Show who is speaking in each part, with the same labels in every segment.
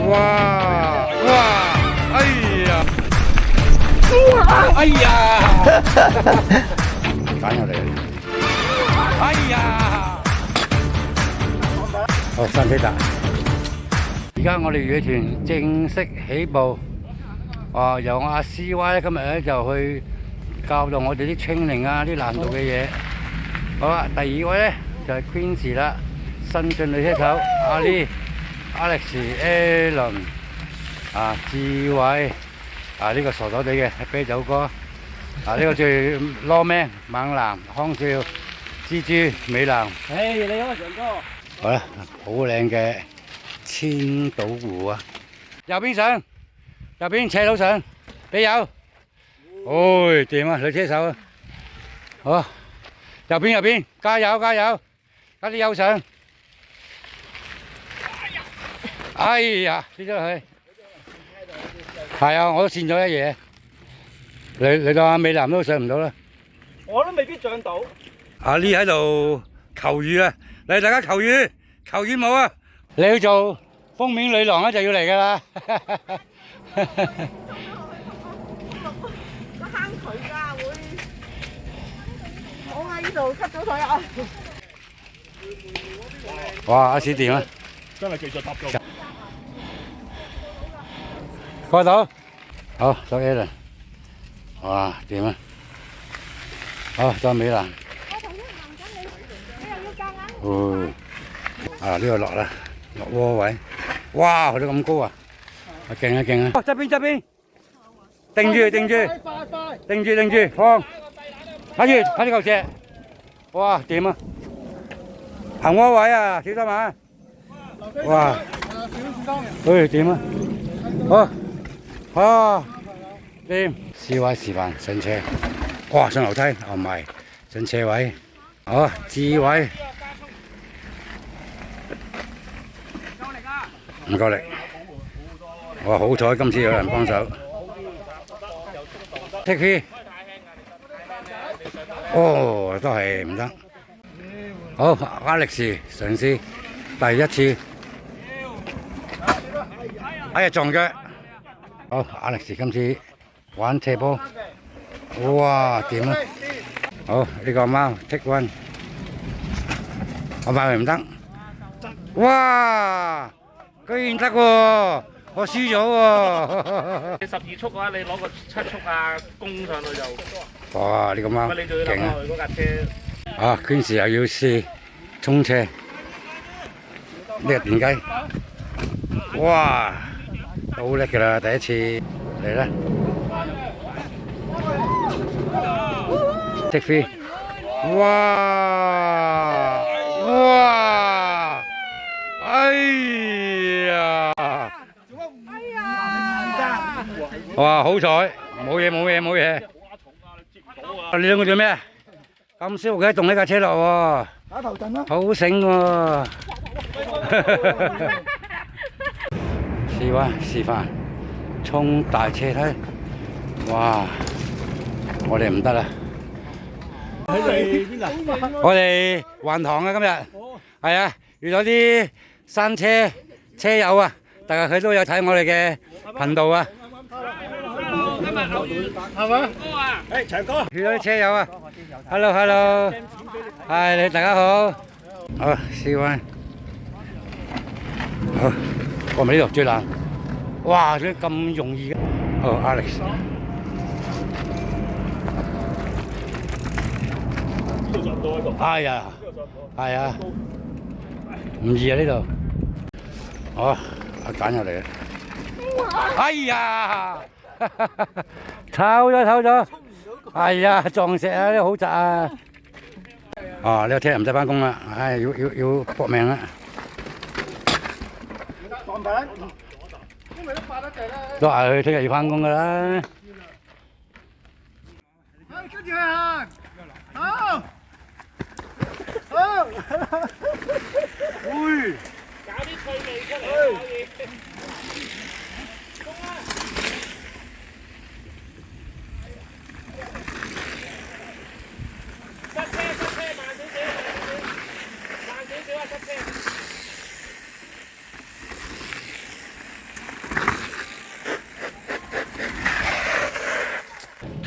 Speaker 1: 哇哇！哎呀！哎呀！揀入嚟！哎呀！哦，山車達。而家我哋羽團正式起步。由我阿 CY 今日咧就去教導我哋啲 training 啊，啲難度嘅嘢。好啦，第二位咧就係 Queenie 啦，新晉女車手阿 Lee、Alex、Alan 志偉呢個傻傻地嘅啤酒哥呢個最 Lawman 猛男康少、蜘蛛、美男。你好，長哥。好啦，好靚嘅千島湖啊！右邊上。右邊斜路上，俾油，掂啊，女車手啊，好，右邊，加油，加啲油上，哎呀，跌咗落去，係啊，我都跣咗一嘢，你當阿美男都上唔到啦，
Speaker 2: 我都未必上到。
Speaker 1: 阿 Lee 喺度求雨啊，嚟大家求雨舞啊，你要做封面女郎咧就要嚟噶啦。
Speaker 3: 個坑渠㗎會，我喺呢度吸咗水啊！
Speaker 1: 哇！阿史掂啊！
Speaker 2: 真係技術搭咗。
Speaker 1: 過到，好，收 Alan。哇！掂啊！好，再美蘭。
Speaker 3: 我頭先問緊你，你又要夾硬？
Speaker 1: 呢個落啦，落窩位。哇！去到咁高啊！勁啊！側邊，定住，放，睇住嚿石，哇，掂啊！行窩位啊，小心啊！哇，掂啊！好，掂。CY 示範上車，哇，上樓梯，唔係上車位，好，智偉，唔夠力。哇！好彩今次有人幫手。Take P， 都係唔得。好 ，Alex 嘗試第一次。哎呀，撞腳。好 ，Alex 今次玩斜坡。哇！掂啊！好，呢個貓 Take One， 我買佢唔得。哇！居然得喎！我輸咗喎！
Speaker 2: 你12速嘅話，你攞個7速啊，攻上去就。
Speaker 1: 哇！呢個貓
Speaker 2: 你仲要諗
Speaker 1: 勁啊！
Speaker 2: 落去嗰架車。
Speaker 1: Queenie又要試衝車，呢個電雞，哇！好叻㗎啦，第一次嚟啦 ！Take Three， 哇！哎呀！哇！好彩，冇嘢。你兩個做咩？咁舒服嘅，動呢架車落喎。
Speaker 3: 打頭陣咯。
Speaker 1: 好醒喎。示範衝大車梯，哇！我哋唔得啦。我哋環塘啊，今日係啊，遇到啲山車友啊，但係佢都有睇我哋嘅頻道啊。係嘛？長哥，遇到啲車友啊 ，hello， 係你大家好，好 CY， 好，我咪呢度最難，哇，點解咁容易嘅？哦 Alex， 哎呀，係啊，唔易啊呢度，好，我揀入嚟啊，哎呀！抽咗，哎呀，撞石啊，呢好窄啊！呢個車唔使返工啦，唉，要搏命啦！都係佢聽日要返工噶啦。
Speaker 3: 跟住佢行，好，
Speaker 2: 會搞啲趣味出嚟可以。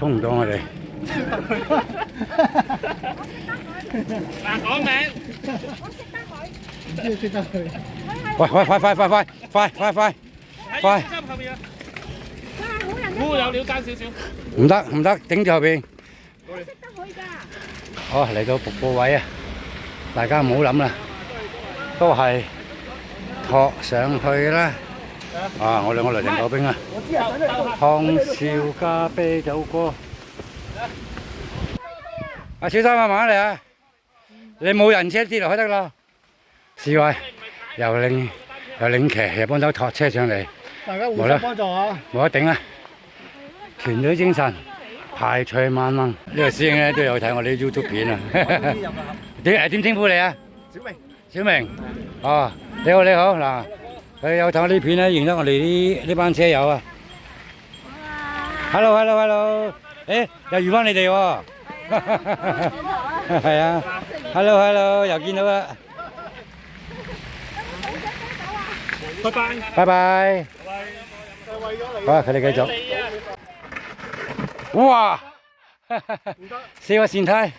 Speaker 1: 衝唔到我哋。
Speaker 2: 嗱，講名。
Speaker 3: 唔知識得佢。
Speaker 1: 喂，快！
Speaker 2: 喺心後面啊！
Speaker 3: 哇，好人
Speaker 2: 有料爭少少。
Speaker 1: 唔得，頂住後邊。
Speaker 3: 我識得佢㗎。
Speaker 1: 哦，嚟到瀑布位啊！大家唔好諗啦，都係托上去啦。啊，我兩個雷霆救兵啊！康少加啤酒哥。阿小三啊，慢嚟啊！你冇人車跌落去得啦。示威又領騎又幫手托車上嚟。
Speaker 3: 大家互相幫助啊！
Speaker 1: 冇得頂啊！團隊精神，排除萬能。呢個師兄咧都有睇我啲 YouTube 片啊。點稱呼你啊？小明。哦，你好嗱，佢有睇我啲片咧，認得我哋呢班車友啊。Hello，誒又遇翻你哋喎。係啊 ，Hello，又見到啦。拜拜。好啊，佢哋繼續。哇！4個線梯，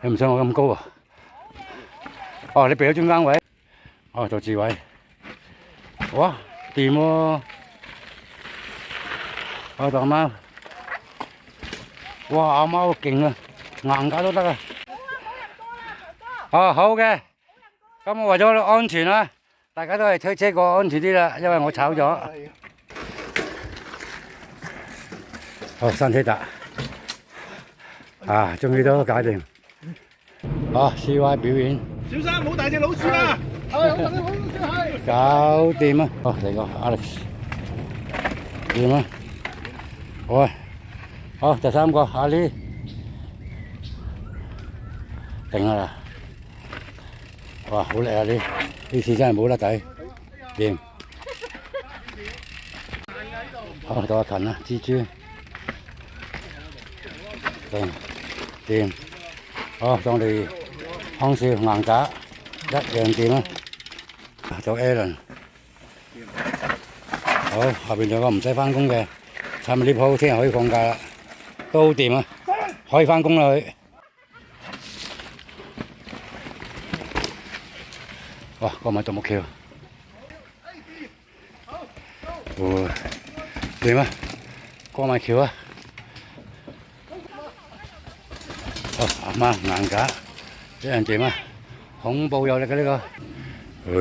Speaker 1: 你唔想我咁高啊？哦，你避咗中間位。哦，做智慧。哇，掂喎！我當貓。哇，阿貓勁啊，硬架都得啊。哦，好嘅。咁我為咗安全啦。大家都係推車過安全啲啦，因為我炒咗。好，山車達，終於都搞掂。好 ，CY 表演。
Speaker 2: 小心冇大隻老鼠啊！
Speaker 1: 搞掂啊！好，嚟個 Alex，掂啊！好啊，好，第三個阿 Lee，定啦！哇，好叻啊！呢次真係冇得抵，掂。好，到阿勤啦，蜘蛛，掂。好，到我哋康少硬架，一樣掂啊！到 Alan，好，後邊仲有個唔使翻工嘅，趁呢鋪聽日可以放假啦，都掂啊，可以翻工啦佢。哇！過埋獨木橋，掂啊！過埋橋啊！哦，阿媽硬架，一樣掂啊！恐怖有力嘅呢個，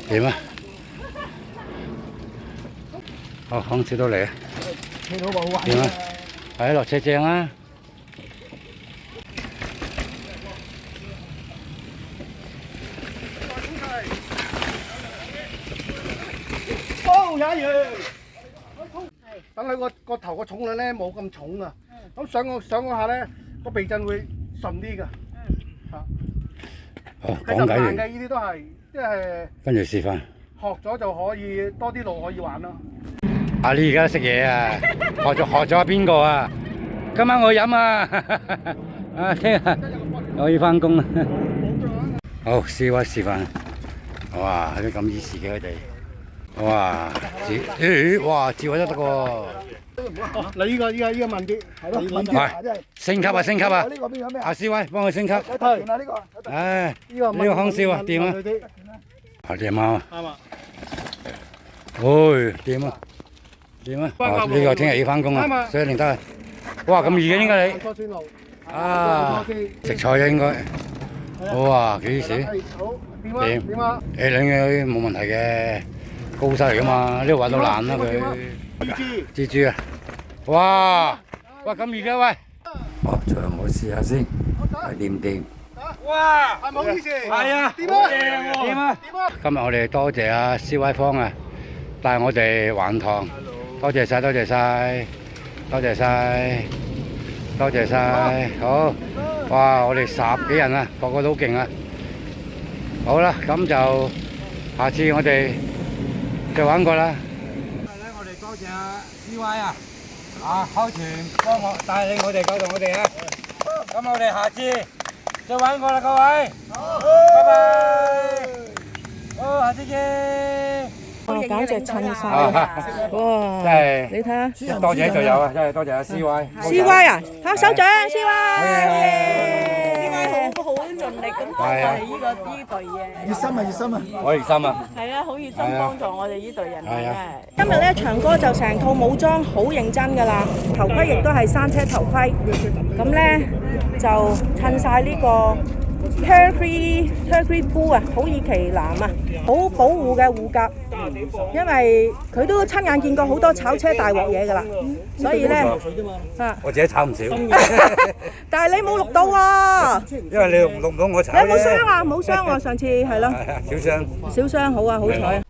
Speaker 1: 掂啊！哦，康少都嚟啊！掂啊！係落車正啊！
Speaker 3: 等佢個頭個重量咧冇咁重啊，咁上嗰下咧個避震會順啲㗎。
Speaker 1: 哦，講解完。
Speaker 3: 嘅呢啲都係，即係
Speaker 1: 跟住示範。
Speaker 3: 學咗就可以多啲路可以玩咯。
Speaker 1: 阿你而家識嘢啊？學咗邊個啊？今晚我飲啊！聽日我要翻工啦。好，CY示範。哇，啲咁意思嘅佢哋。哇！哇，智慧都得喎。
Speaker 3: 你呢個慢啲，係咯，
Speaker 1: 係升級啊！
Speaker 3: 呢個邊有咩？
Speaker 1: 阿 CY 幫佢升級。
Speaker 3: 係呢個。
Speaker 1: 唉，呢個康少啊，掂啊！啊，隻貓啊。
Speaker 2: 啱啊！
Speaker 1: 掂啊！呢個聽日要翻工啊，所以令得。哇，咁易嘅應該你。啊，食菜嘅應該。哇，幾時？掂。
Speaker 3: 點啊？
Speaker 1: 誒，兩樣冇問題嘅。高晒嚟噶嘛，呢度玩到爛啦佢。蜘蛛啊！哇！咁易嘅喂。哦，再我試下先，掂唔掂？
Speaker 3: 哇！係咪好意思？
Speaker 1: 係啊。
Speaker 3: 掂啊！
Speaker 1: 掂啊！今日我哋多謝阿 CY 方啊，帶我哋玩堂，多謝晒，好。哇！我哋10幾人啊，個個都勁啊！好啦，咁就下次我哋再玩過啦。我哋多謝阿 CY 啊，開團幫我帶領我哋教導我哋啊。咁我哋下次再玩過啦，各位。好，拜拜。好，下次見。
Speaker 4: 簡直襯晒
Speaker 1: 啊！
Speaker 4: 哇！
Speaker 1: 真係
Speaker 4: 你睇下
Speaker 1: 多謝隊友啊，真係多謝阿 CY。
Speaker 4: ，CY 啊，拍手掌 CY。
Speaker 5: 好盡力咁幫我哋呢隊嘢。
Speaker 3: 熱心啊，熱心啊！
Speaker 1: 我熱心啊！
Speaker 5: 係啊，好熱心幫助我哋呢隊人
Speaker 1: 係啊
Speaker 5: 嘅。
Speaker 4: 今日咧長哥就成套武裝好認真㗎啦，頭盔亦都係山車頭盔，咁咧就襯晒呢個 Turkey Blue 啊，土耳其藍啊，好保護嘅護甲，因為佢都親眼見過好多炒車大鑊嘢㗎啦，所以咧啊，
Speaker 1: 我自己炒唔少，
Speaker 4: 但係你冇錄到喎，
Speaker 1: 因為你錄唔到我炒
Speaker 4: 你有冇傷啊？冇傷喎，上次係咯，
Speaker 1: 係啊，小傷。
Speaker 4: 小傷好啊，好彩啊！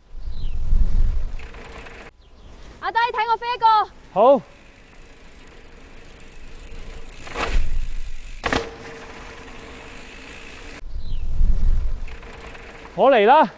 Speaker 6: 阿弟睇我飛一個。
Speaker 2: 好。我嚟啦！